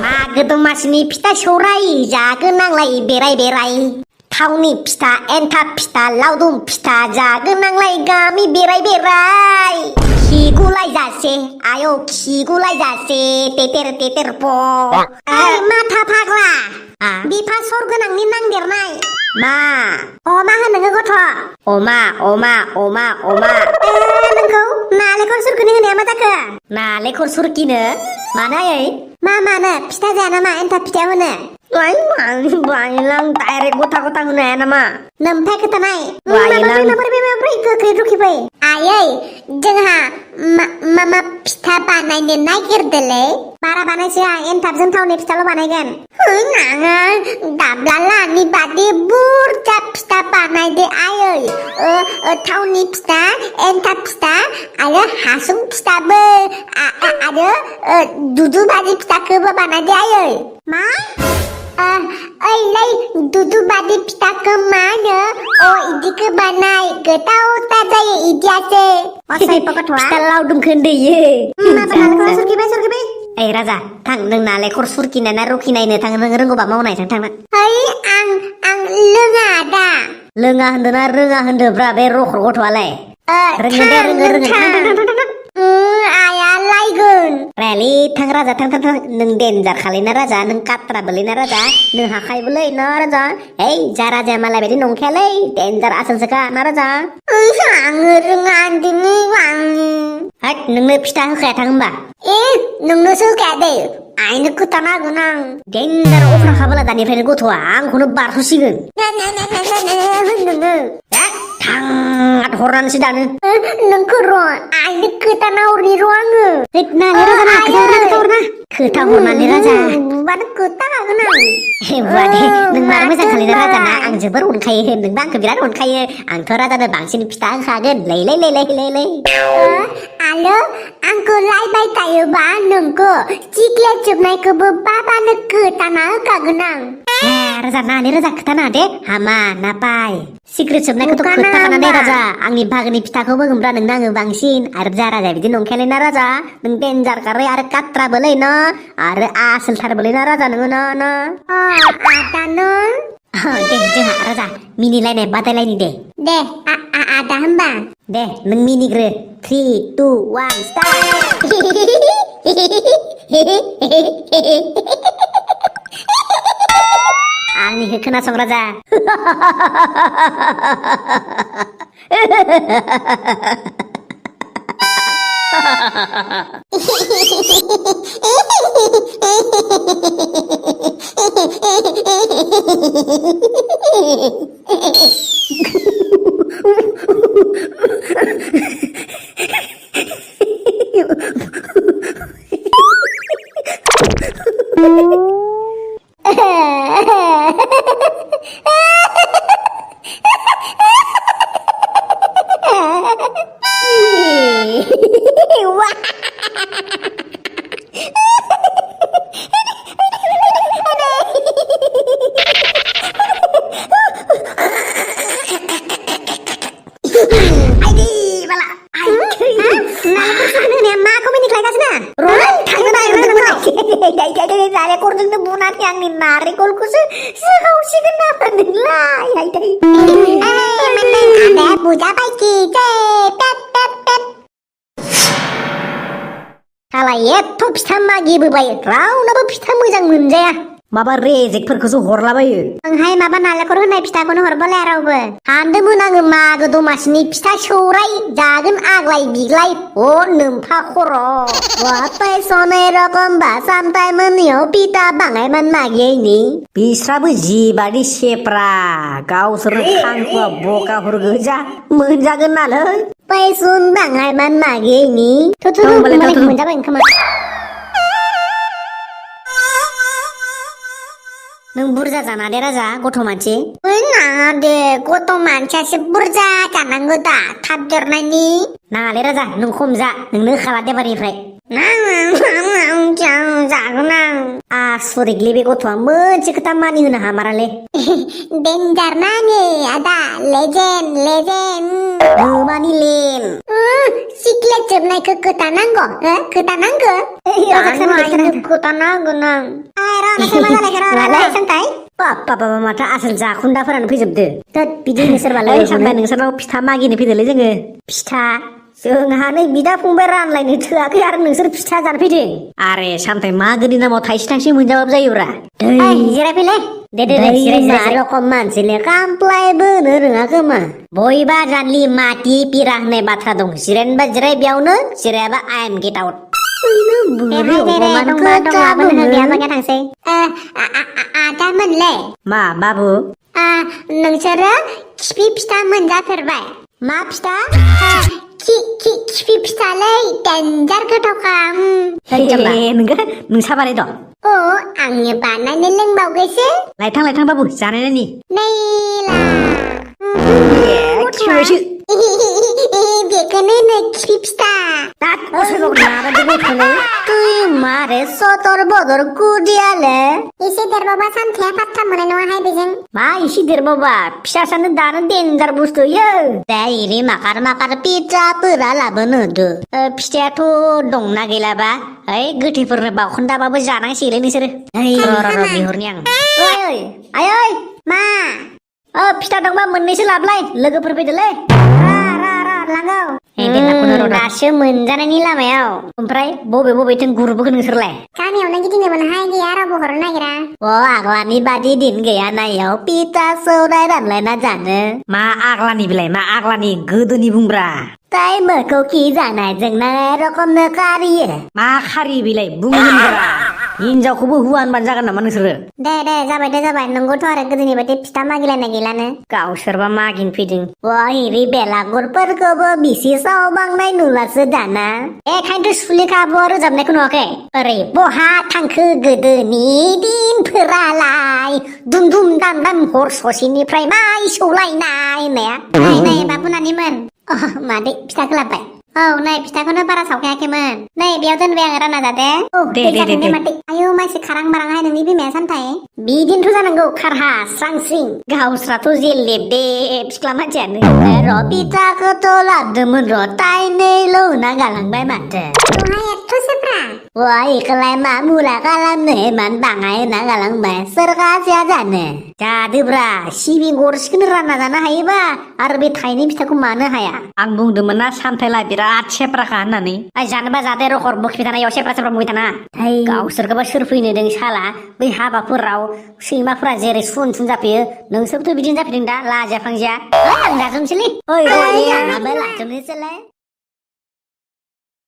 मागो दमासिनि फिथा सौराय जागोन नांलाय बेराय बेराय थावनि फिथा एन्थाब फिथा लावदुम फिथा जागोन नांलाय गामि बेराय बेराय खिगुलाय जासे आयौ खिगुलाय जासे तेतेर प माथा फाग्ला बिफा सर गोनांनि नांदेरनाय मा मा होनो नोङो गथ' अमा नोंखौ नालेंखर सुरखिनो होनाया मा जाखो नालेंखर सुरखिनो मानायै मानो फिथा जाया नामा एन्थाब फिथायाव होनो बायलां डाइरेक्ट गथा होनो हाया नामा नोमफाय खोथानाय माबोरै गोख्रै रुखिबाय आयै जोंहा मा फिथा बानायनो नागिरदोलै बारा बानायसै आं एन्थाबजों थावनि फिथाल' बानायगोन नाङा दाब्लालानि बादि बुरजा फिथा बानायदो आयै थावनि फिथा एन्थाब फिथा आरो हासुं फिथाबो आरो दुदु भाजी फिथाखौबो बानायदो आयै मा ओइलाय दुदु बादि फिथाखौ मा होनो इदिखौ बानाय गोथावथार जायो इदियासो फिथा लावदुमखौ होनदोयो सुरखिबाय ओइ राजा थां नों नालेंखर सुरखिनाय ना रुखिनायनो थाङो नों रोंगौबा मावनाय थांना आं लोङा दा लोङा होनदों ना रोङा होनदोब्रा बे रखर गथ'आलाय रोङो आया लायगोन रायालै थां राजा थां नों देन्जार खालायना राजा नों काट्राबोलै ना राजा नों हाखायबोलै ना राजा ओइ जा राजाया मालाय बायदि नंखायालै देन्जार आसलसोखा ना राजा आङो रोङा होनदोंलै हाट नोंनो फिथा होखाया थां होमबा नोंनोसो होखाया दे आइनो खोथानो हागोन आं देन्जार अख्रा खाबोला दानिफ्रायनो गथ'आ आंखौनो बारस'सिगोन नोङो थां हरनानैसो दानो नोंखौ र' आइनो खोथाना हरनि र' आङो खोथा हरनानै राजा बुबानो खोथा हागोन आं बुवादे नों मार मोजां खालायना राजा ना आं जोबोर अनखायो नोंबो आंखौ बिराद अनखायो आंथ' राजानो बांसिन फिथा होखागोन लै आलो आंखौ लायबाय थायोबा नोंखौ चिक्लेट जोबनायखौबो बाबानो खोथाना होखागोन आं राजा नानि राजा खोथाना दे हामा नापाय सिक्रेट जोबनायखौथ' खोथाखाना दे राजा आंनि भागोनि फिथाखौबो होगोनब्रा नोंनो आङो बांसिन आरो जा राजा बिदि नंखायालै ना राजा नों देन्जार खारै आरो काट्राबोलै न आरो आसोलथारबोलै ना राजा नोङो न आदानो दे जोंहा राजा मिनिलायनाय बादायलायनि दे आदा होनबा दे नों मिनिग्रो 3, 2, 1 स्टार्ट आंनिखौ खोनासं राजा नारेंखलजोंनो बुनानै आंनि नारेंखलखौसो सोगावसिगोन नामा नोंलाय आदाया बुजाबाय कि सालाय एथ' फिथा मागिबोबाय रावनाबो फिथा मोजां मोनजाया माबा रेजेकफोरखौसो हरलाबायो आंहाय माबा नालेंखर होनाय फिथाखौनो हरबोलाय रावबो सानदोंमोन आङो मागो दमासिनि फिथा सौराय जागोन आग्लाय बिग्लाय नोमफा खर' वाटाय सनाय रकम बासामथाय मोननियाव फिथा बाङायमोन मागियैनि बिस्राबो जिबादि सेप्रा गावसोर खांखुवा बकाफोर गोजा मोनजागोन नालै पैसुन बाङायमोन मागियैनि मोनजाबाय खोमा नों बुरजा जाना दे राजा गथ' मानसि नाङा दे गथ' मानसियासो बुरजा जानांगौ दा थाब देरनायनि नाङालै राजा नों खम जा नोंनो होखाला देबारनिफ्राय जागोन आं आसरितलै बे गथ'आ मोनसे खोथा मानिहोनो हामारालै डेन्जार ना आङो आदा लेजेन्ड मानिलेन सिक्लेट जोबनायखौ खोथानांगौ खोथानांगौ खोथानांगोन आं सामथाय बाबा माथो आसोल जाखुन्दाफोरानो फैजोबदो बिदिनो सोरबालाय सामथाय नोंसोरनाव फिथा मागिनो फैदोलै जोङो फिथा जोंहा नै बिदा फंबाय रानलायनो थोआखै आरो नोंसोर फिथा जानो फैदों आरे सामथाय मागोनि नामाव थाइसे थाइसे मोनजाबाबो जायोब्रा जिरायफैलै दे रखम मानसिले कामप्लायबोनो रोङा खोमा बयबा जानलि माति पिरा होननाय बाथ्रा दं जिरायनोबा जिराय बेयावनो जिरायाबा आइ एम गेट आउट आदामोनलै मा बाबु नोंसोरो खिफि फिथा मोनजाफेरबाय मा फिथा खिफि फिथालै डेन्जार गोथावखा नोंसा बानाय दं अ आंनो बानायनो लोंबावगैसो लायथां बाबु जानायनि नैला बेखौनो होनो खिफि फिथा मारे सतर बदर कुदियाले एसे देरबाबा सानथाया पात्ता मोननाय नङाहाय बेजों मा एसे देरबाबा फिसासानो दानो डेन्जार बुस्थु यो दाइरि माकार पिज्जाफोरा लाबोनो होदो फिथायाथ' दंना गैलाबा ओइ गोथैफोरनो बावखोन्दाबाबो जानांसिगोनलै नोंसोरो र' बिहरनि आं ओइ मा फिथा दंबा मोननैसो लाबलाय लोगोफोर फैदोलै दासो मोनजानायनि लामायाव ओमफ्राय बबेथिं गुरबोखो नोंसोरलाय गामियावनो गिदिंदोंमोनहाय गैया रावबो हरनो नागिरा आग्लानि बादि दिन गैया नायाव पिता सौराय रानलायना जानो मा आग्लानि बिलाय मा आग्लानि गोदोनि बुंब्रा ताई मोखौ कि जानाय जोंना रखमनो खारियो मा खारि बिलाय बुंब्रा हिनजावखौबो हुवा होनबानो जागोन नामा नोंसोरो दे जाबाय नंगौथ' आरो गोदोनि बायदि फिथा मागिलायनाय गैलानो गावसोरबा मागिनो फैदों हिरि बेलागुरफोरखौबो बिसि सावबांनाय नुलासो दाना एखायनोथ' सुलेखाबो रोजाबनायखौ नुवाखै ओरै बहा थांखो गोदोनि दिनफोरालाय दुम दाम हर ससेनिफ्राय माइ सौलायनाय होननाया नै बाबु नानिमोन मादै फिथाखौ लाबबाय नै फिथाखौनो बारा सावखायाखैमोन नै बेयाव दोनबाय आं रानना जादे दे मादै आयौ मानसि खारां बारांहाय नोंनि बिमाया सानथाय बिदिनोथ' जानांगौ खारहा स्रां स्रिं गावस्राथ' जेलेब दे सिख्ला मानसियानो र' फिथाखौथ' लाबदोंमोन र' ताइनैल' होना गालांबाय माथो इखौलाय मा मुला खालामनो इमान बाङाय होना गालांबाय सोर गाजिया जानो जादोब्रा सिबिं गरसेखौनो रानना जानो हायोबा आरो बे थाइनै फिथाखौ मानो हाया आं बुंदोंमोन ना सामथायला बिराद सेप्राखा होननानै जानोबा जादे रखर बोखि थानायाव सेप्रा मुगै थाना गावसोरखौबा सोर फैनो दों साला बै हाबाफोराव सैमाफोरा जेरै सुन जाफैयो नोंसोरबोथ' बिदिनो जाफैदों दा लाजिया फांजिया आं जाजोबनोसैलै लाजोबनोसैलाय